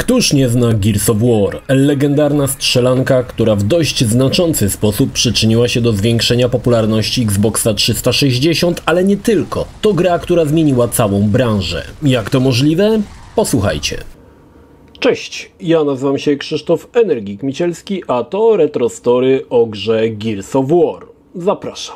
Któż nie zna Gears of War? Legendarna strzelanka, która w dość znaczący sposób przyczyniła się do zwiększenia popularności Xboxa 360, ale nie tylko. To gra, która zmieniła całą branżę. Jak to możliwe? Posłuchajcie. Cześć, ja nazywam się Krzysztof Energik-Micielski, a to Retro Story o grze Gears of War. Zapraszam.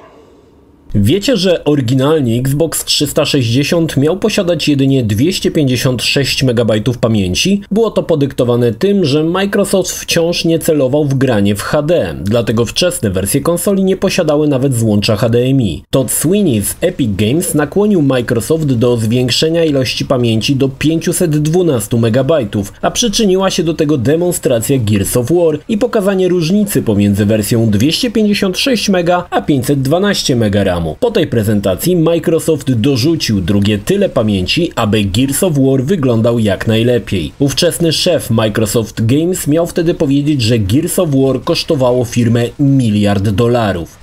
Wiecie, że oryginalnie Xbox 360 miał posiadać jedynie 256 MB pamięci? Było to podyktowane tym, że Microsoft wciąż nie celował w granie w HD, dlatego wczesne wersje konsoli nie posiadały nawet złącza HDMI. Todd Sweeney z Epic Games nakłonił Microsoft do zwiększenia ilości pamięci do 512 MB, a przyczyniła się do tego demonstracja Gears of War i pokazanie różnicy pomiędzy wersją 256 MB a 512 MB RAM. Po tej prezentacji Microsoft dorzucił drugie tyle pamięci, aby Gears of War wyglądał jak najlepiej. Ówczesny szef Microsoft Games miał wtedy powiedzieć, że Gears of War kosztowało firmę $1 miliard.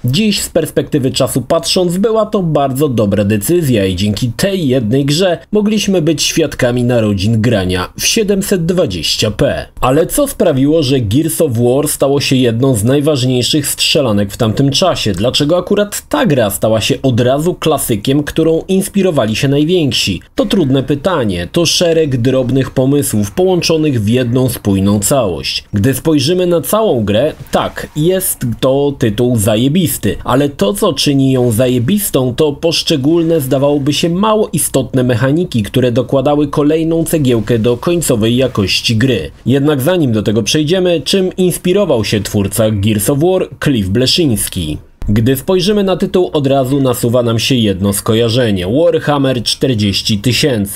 Dziś z perspektywy czasu patrząc, była to bardzo dobra decyzja i dzięki tej jednej grze mogliśmy być świadkami narodzin grania w 720p. Ale co sprawiło, że Gears of War stało się jedną z najważniejszych strzelanek w tamtym czasie? Dlaczego akurat ta gra stała się od razu klasykiem, którą inspirowali się najwięksi? To trudne pytanie, to szereg drobnych pomysłów połączonych w jedną spójną całość. Gdy spojrzymy na całą grę, tak, jest to tytuł zajebisty, ale to co czyni ją zajebistą to poszczególne zdawałoby się mało istotne mechaniki, które dokładały kolejną cegiełkę do końcowej jakości gry. Jednak zanim do tego przejdziemy, czym inspirował się twórca Gears of War Cliff Bleszyński? Gdy spojrzymy na tytuł, od razu nasuwa nam się jedno skojarzenie. Warhammer 40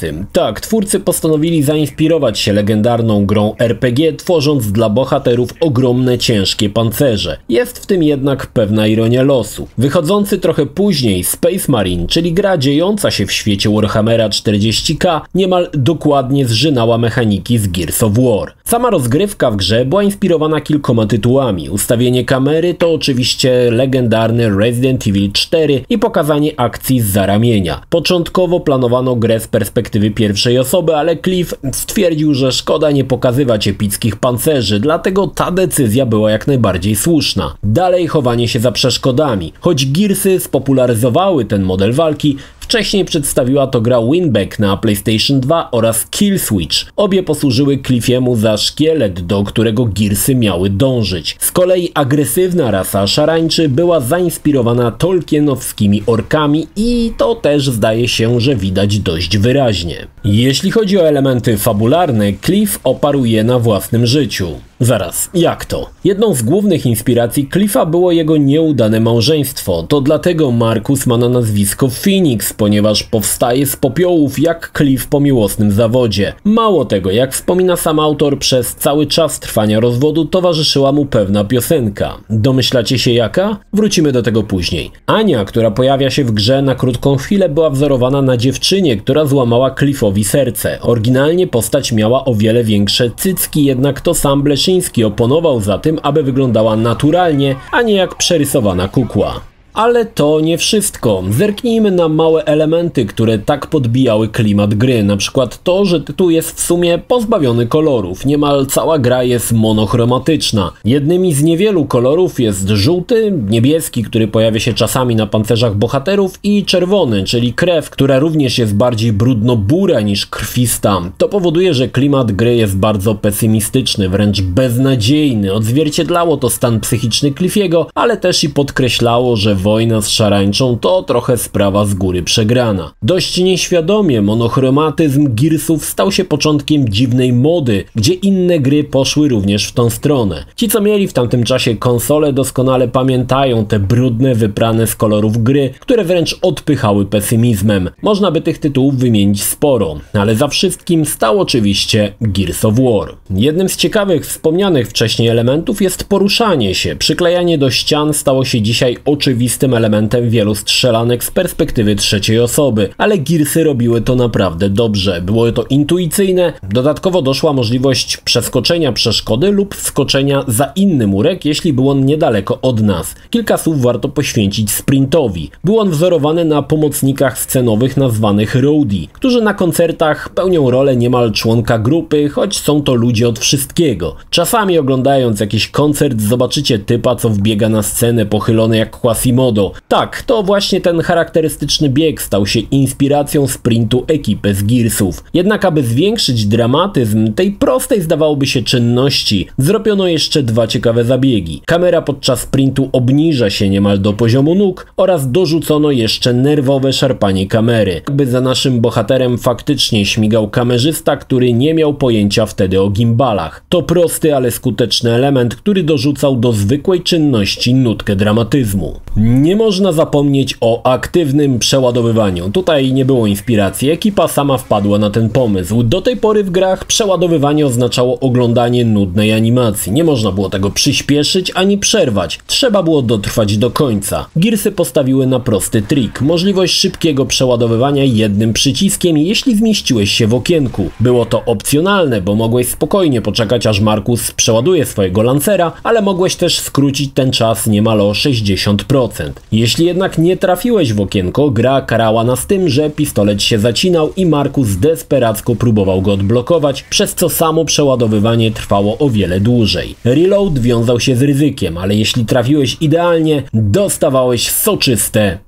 000. Tak, twórcy postanowili zainspirować się legendarną grą RPG, tworząc dla bohaterów ogromne, ciężkie pancerze. Jest w tym jednak pewna ironia losu. Wychodzący trochę później Space Marine, czyli gra dziejąca się w świecie Warhammera 40k, niemal dokładnie zżynała mechaniki z Gears of War. Sama rozgrywka w grze była inspirowana kilkoma tytułami. Ustawienie kamery to oczywiście legendarny Resident Evil 4 i pokazanie akcji zza ramienia. Początkowo planowano grę z perspektywy pierwszej osoby, ale Cliff stwierdził, że szkoda nie pokazywać epickich pancerzy, dlatego ta decyzja była jak najbardziej słuszna. Dalej chowanie się za przeszkodami. Choć Gearsy spopularyzowały ten model walki, wcześniej przedstawiła to gra Winback na PlayStation 2 oraz Killswitch. Obie posłużyły Cliffiemu za szkielet, do którego Gearsy miały dążyć. Z kolei agresywna rasa szarańczy była zainspirowana tolkienowskimi orkami i to też zdaje się, że widać dość wyraźnie. Jeśli chodzi o elementy fabularne, Cliff oparł je na własnym życiu. Zaraz, jak to? Jedną z głównych inspiracji Cliffa było jego nieudane małżeństwo. To dlatego Marcus ma na nazwisko Phoenix, ponieważ powstaje z popiołów jak Cliff po miłosnym zawodzie. Mało tego, jak wspomina sam autor, przez cały czas trwania rozwodu towarzyszyła mu pewna piosenka. Domyślacie się jaka? Wrócimy do tego później. Ania, która pojawia się w grze na krótką chwilę, była wzorowana na dziewczynie, która złamała Cliffowi serce. Oryginalnie postać miała o wiele większe cycki, jednak to sam Bleszyński oponował za tym, aby wyglądała naturalnie, a nie jak przerysowana kukła. Ale to nie wszystko. Zerknijmy na małe elementy, które tak podbijały klimat gry. Na przykład to, że tytuł jest w sumie pozbawiony kolorów. Niemal cała gra jest monochromatyczna. Jednymi z niewielu kolorów jest żółty, niebieski, który pojawia się czasami na pancerzach bohaterów i czerwony, czyli krew, która również jest bardziej brudno-bura niż krwista. To powoduje, że klimat gry jest bardzo pesymistyczny, wręcz beznadziejny. Odzwierciedlało to stan psychiczny Cliffiego, ale też i podkreślało, że wojna z szarańczą to trochę sprawa z góry przegrana. Dość nieświadomie monochromatyzm Gearsów stał się początkiem dziwnej mody, gdzie inne gry poszły również w tą stronę. Ci, co mieli w tamtym czasie konsole, doskonale pamiętają te brudne, wyprane z kolorów gry, które wręcz odpychały pesymizmem. Można by tych tytułów wymienić sporo, ale za wszystkim stał oczywiście Gears of War. Jednym z ciekawych wspomnianych wcześniej elementów jest poruszanie się. Przyklejanie do ścian stało się dzisiaj oczywiste oczywistym elementem wielu strzelanek z perspektywy trzeciej osoby, ale Gearsy robiły to naprawdę dobrze. Było to intuicyjne, dodatkowo doszła możliwość przeskoczenia przeszkody lub wskoczenia za inny murek, jeśli był on niedaleko od nas. Kilka słów warto poświęcić sprintowi. Był on wzorowany na pomocnikach scenowych nazwanych roadie, którzy na koncertach pełnią rolę niemal członka grupy, choć są to ludzie od wszystkiego. Czasami oglądając jakiś koncert zobaczycie typa, co wbiega na scenę pochylony jak Quasimodo. Tak, to właśnie ten charakterystyczny bieg stał się inspiracją sprintu ekipy z Gearsów. Jednak aby zwiększyć dramatyzm tej prostej zdawałoby się czynności, zrobiono jeszcze dwa ciekawe zabiegi. Kamera podczas sprintu obniża się niemal do poziomu nóg oraz dorzucono jeszcze nerwowe szarpanie kamery. Jakby za naszym bohaterem faktycznie śmigał kamerzysta, który nie miał pojęcia wtedy o gimbalach. To prosty, ale skuteczny element, który dorzucał do zwykłej czynności nutkę dramatyzmu. Nie można zapomnieć o aktywnym przeładowywaniu. Tutaj nie było inspiracji, ekipa sama wpadła na ten pomysł. Do tej pory w grach przeładowywanie oznaczało oglądanie nudnej animacji. Nie można było tego przyspieszyć ani przerwać. Trzeba było dotrwać do końca. Gearsy postawiły na prosty trik. Możliwość szybkiego przeładowywania jednym przyciskiem, jeśli zmieściłeś się w okienku. Było to opcjonalne, bo mogłeś spokojnie poczekać, aż Markus przeładuje swojego lancera, ale mogłeś też skrócić ten czas niemal o 60%. Jeśli jednak nie trafiłeś w okienko, gra karała nas tym, że pistolet się zacinał i Markus desperacko próbował go odblokować, przez co samo przeładowywanie trwało o wiele dłużej. Reload wiązał się z ryzykiem, ale jeśli trafiłeś idealnie, dostawałeś soczyste,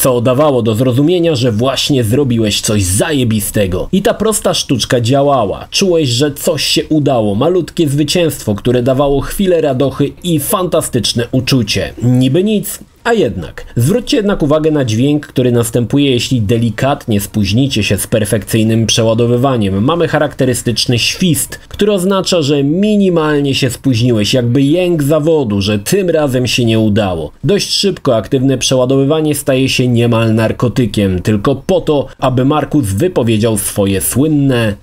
co dawało do zrozumienia, że właśnie zrobiłeś coś zajebistego. I ta prosta sztuczka działała. Czułeś, że coś się udało. Malutkie zwycięstwo, które dawało chwilę radochy i fantastyczne uczucie. Niby nic, a jednak. Zwróćcie jednak uwagę na dźwięk, który następuje, jeśli delikatnie spóźnicie się z perfekcyjnym przeładowywaniem. Mamy charakterystyczny świst, który oznacza, że minimalnie się spóźniłeś, jakby jęk zawodu, że tym razem się nie udało. Dość szybko aktywne przeładowywanie staje się niemal narkotykiem, tylko po to, aby Markus wypowiedział swoje słynne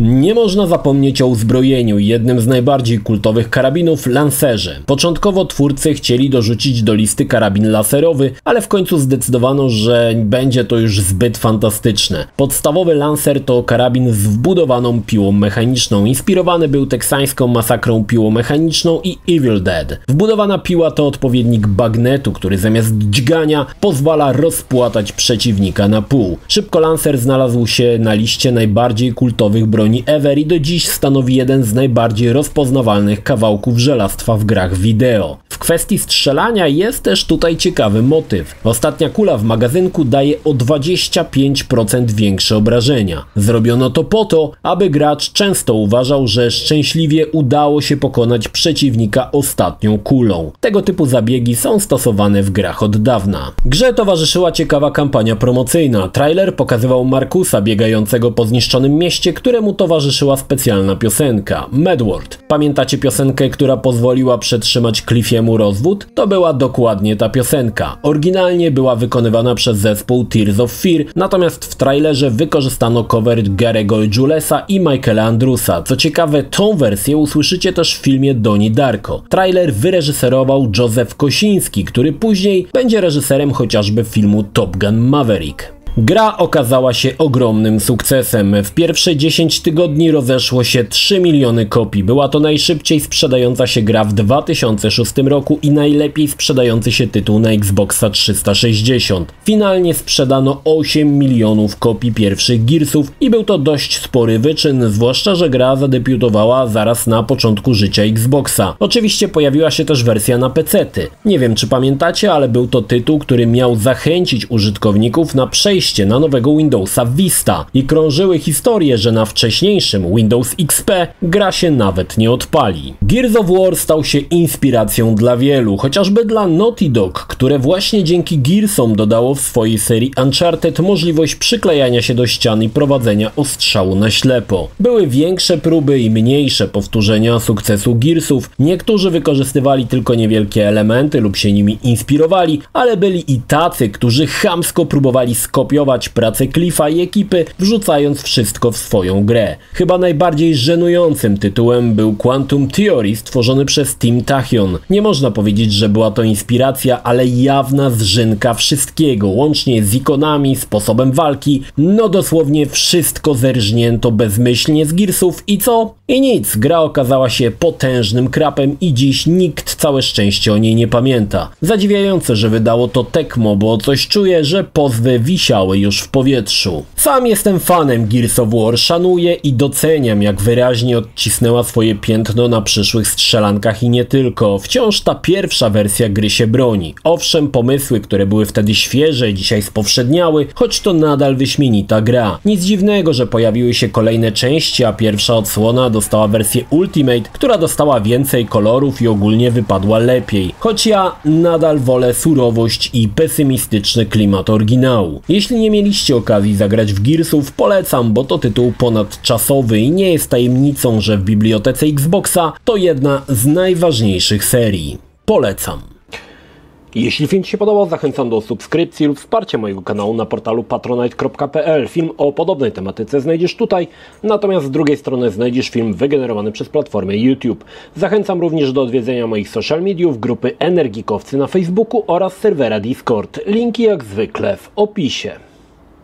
Nie można zapomnieć o uzbrojeniu, jednym z najbardziej kultowych karabinów, lancerze. Początkowo twórcy chcieli dorzucić do listy karabin laserowy, ale w końcu zdecydowano, że będzie to już zbyt fantastyczne. Podstawowy lancer to karabin z wbudowaną piłą mechaniczną. Inspirowany był teksańską masakrą piłą mechaniczną i Evil Dead. Wbudowana piła to odpowiednik bagnetu, który zamiast dźgania pozwala rozpłatać przeciwnika na pół. Szybko lancer znalazł się na liście najbardziej kultowych broni ever i do dziś stanowi jeden z najbardziej rozpoznawalnych kawałków żelastwa w grach wideo. W kwestii strzelania jest też tutaj ciekawy motyw. Ostatnia kula w magazynku daje o 25% większe obrażenia. Zrobiono to po to, aby gracz często uważał, że szczęśliwie udało się pokonać przeciwnika ostatnią kulą. Tego typu zabiegi są stosowane w grach od dawna. Grze towarzyszyła ciekawa kampania promocyjna. Trailer pokazywał Markusa biegającego po zniszczonym mieście, któremu towarzyszyła specjalna piosenka Mad World. Pamiętacie piosenkę, która pozwoliła przetrzymać Cliffiemu rozwód? To była dokładnie ta piosenka. Oryginalnie była wykonywana przez zespół Tears of Fear, natomiast w trailerze wykorzystano cover Gary'ego Julesa i Michaela Andrewsa. Co ciekawe, tą wersję usłyszycie też w filmie Donnie Darko. Trailer wyreżyserował Józef Kosiński, który później będzie reżyserem chociażby filmu Top Gun Maverick. Gra okazała się ogromnym sukcesem. W pierwsze 10 tygodni rozeszło się 3 miliony kopii. Była to najszybciej sprzedająca się gra w 2006 roku i najlepiej sprzedający się tytuł na Xboxa 360. Finalnie sprzedano 8 milionów kopii pierwszych Gearsów i był to dość spory wyczyn, zwłaszcza że gra zadebiutowała zaraz na początku życia Xboxa. Oczywiście pojawiła się też wersja na pecety. Nie wiem, czy pamiętacie, ale był to tytuł, który miał zachęcić użytkowników na przejście na nowego Windowsa Vista i krążyły historie, że na wcześniejszym Windows XP gra się nawet nie odpali. Gears of War stał się inspiracją dla wielu, chociażby dla Naughty Dog, które właśnie dzięki Gearsom dodało w swojej serii Uncharted możliwość przyklejania się do ścian i prowadzenia ostrzału na ślepo. Były większe próby i mniejsze powtórzenia sukcesu Gearsów. Niektórzy wykorzystywali tylko niewielkie elementy lub się nimi inspirowali, ale byli i tacy, którzy chamsko próbowali skopiować skopiować pracę Cliffa i ekipy, wrzucając wszystko w swoją grę. Chyba najbardziej żenującym tytułem był Quantum Theory stworzony przez Team Tachyon. Nie można powiedzieć, że była to inspiracja, ale jawna zżynka wszystkiego, łącznie z ikonami, sposobem walki, no dosłownie wszystko zerżnięto bezmyślnie z Gearsów i co? I nic, gra okazała się potężnym krapem i dziś nikt całe szczęście o niej nie pamięta. Zadziwiające, że wydało to Tecmo, bo coś czuję, że pozwy wisiały już w powietrzu. Sam jestem fanem Gears of War, szanuję i doceniam, jak wyraźnie odcisnęła swoje piętno na przyszłych strzelankach i nie tylko. Wciąż ta pierwsza wersja gry się broni. Owszem, pomysły, które były wtedy świeże, dzisiaj spowszedniały, choć to nadal wyśmienita gra. Nic dziwnego, że pojawiły się kolejne części, a pierwsza odsłona dostała wersję Ultimate, która dostała więcej kolorów i ogólnie wypadła lepiej. Choć ja nadal wolę surowość i pesymistyczny klimat oryginału. Jeśli nie mieliście okazji zagrać w Gearsów, polecam, bo to tytuł ponadczasowy i nie jest tajemnicą, że w bibliotece Xboxa to jedna z najważniejszych serii. Polecam. Jeśli film Ci się podobał, zachęcam do subskrypcji lub wsparcia mojego kanału na portalu patronite.pl. Film o podobnej tematyce znajdziesz tutaj, natomiast z drugiej strony znajdziesz film wygenerowany przez platformę YouTube. Zachęcam również do odwiedzenia moich social mediów, grupy Energikowcy na Facebooku oraz serwera Discord. Linki jak zwykle w opisie.